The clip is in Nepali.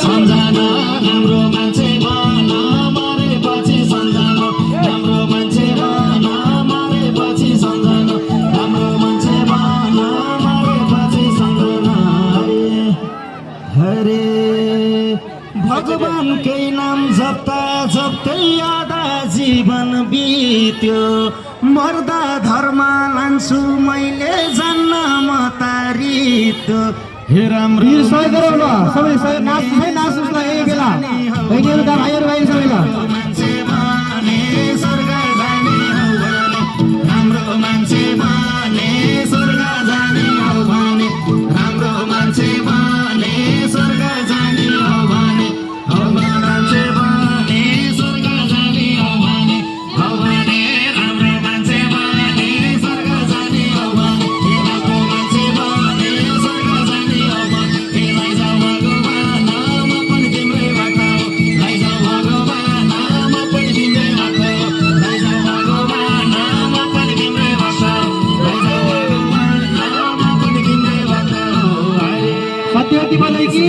सम्झना राम्रो मान्छे बन मरेपछि सम्झना राम्रो मान्छे बन मरेपछि सम्झना राम्रो मान्छे बन मरेपछि सम्झना हरे भगवान के नाम जप्ता जप्तै आधा जीवन बित्यो मर्दा धर्म लान्छु मैले जान्न म तारितो हे राम्रो सहयोग गरौँ ल सबै सहयोग नाच्नुहोस् ल यही बेला बहिनीहरूका भाइहरू भाइ सबैलाई मान्छे बने स्वर्ग जाने हौ भने राम्रो मान्छे बने स्वर्ग जाने हौ भने राम्रो मान्छे बने स्वर्ग जाने हौ भने मान्छे बने स्वर्ग जाने हौ भने राम्रो मान्छे बने स्वर्ग जाने हौ भने राम्रो मान्छे बने स्वर्ग जाने हौ भने लैजाऊ भगवान म पनि तिम्रै भक्त हो लैजाऊ भगवान म पनि तिम्रै भक्त हो लैजाऊ भगवान म पनि तिम्रै भक्त हो लैजाऊ भगवान म पनि तिम्रै भक्त हो सत्यवती बोलाइ कि